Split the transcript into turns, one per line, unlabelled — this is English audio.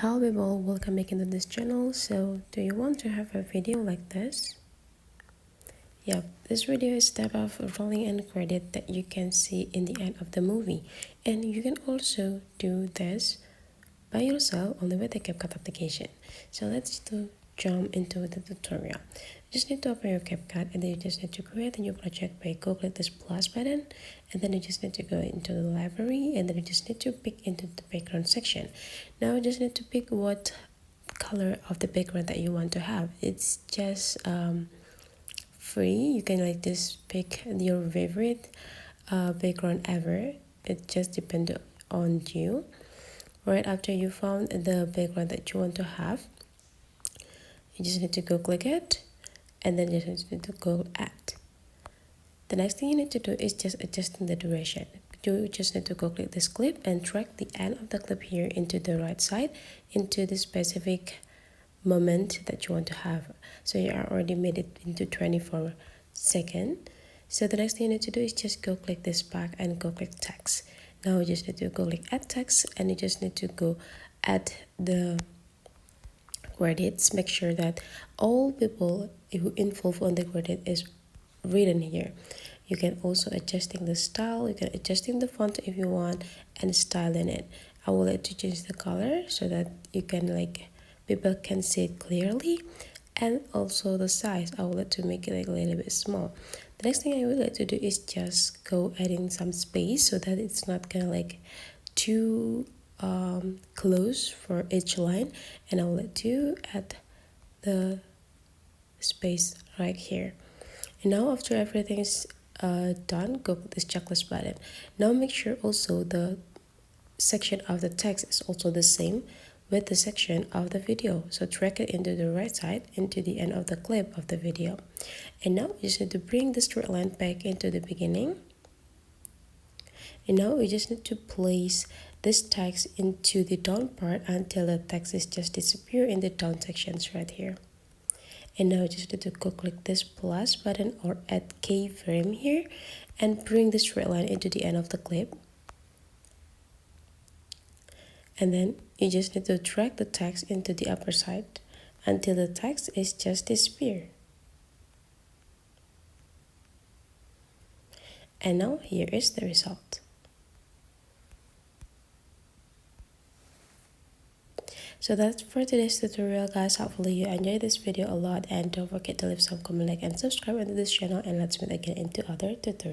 Hello people, welcome back into this channel. So do you want to have a video like this? Yep, this video is step of rolling end credit that you can see in the end of the movie, and you can also do this by yourself only with the CapCut application. So let's jump into the tutorial. You just need to open your CapCut, and then you just need to create a new project by click this plus button, and then you just need to go into the library, and then you just need to pick into the background section. Now you just need to pick what color of the background that you want to have. It's just free. You can like just pick your favorite background ever. It just depends on you. Right after you found the background that you want to have, you just need to go click it, and then you just need to go add. The next thing you need to do is just adjusting the duration. You just need to go click this clip and drag the end of the clip here into the right side, into the specific moment that you want to have. So you already made it into 24 seconds. So the next thing you need to do is just go click this back and go click text. Now you just need to go click add text, and you just need to go add the credits. Make sure that all people who involved on the credit is written here. You can also adjusting the style, you can adjusting the font if you want, and styling it. I will let you change the color so that you can like people can see it clearly, and also the size I will let to make it like a little bit small. The next thing I would like to do is just go adding some space so that it's not gonna like too close for each line, and I will let you add the space right here. And now after everything is done, go click this checklist button. Now make sure also the section of the text is also the same with the section of the video. So drag it into the right side, into the end of the clip of the video. And now you just need to bring the straight line back into the beginning. And now we just need to place this text into the down part until the text is just disappear in the down sections right here. And now you just need to go click this plus button or add keyframe here and bring the straight line into the end of the clip. And then you just need to drag the text into the upper side until the text is just disappear. And now here is the result. So that's for today's tutorial, guys. Hopefully you enjoyed this video a lot, and don't forget to leave some comment, like, and subscribe to this channel, and let's meet again into other tutorials.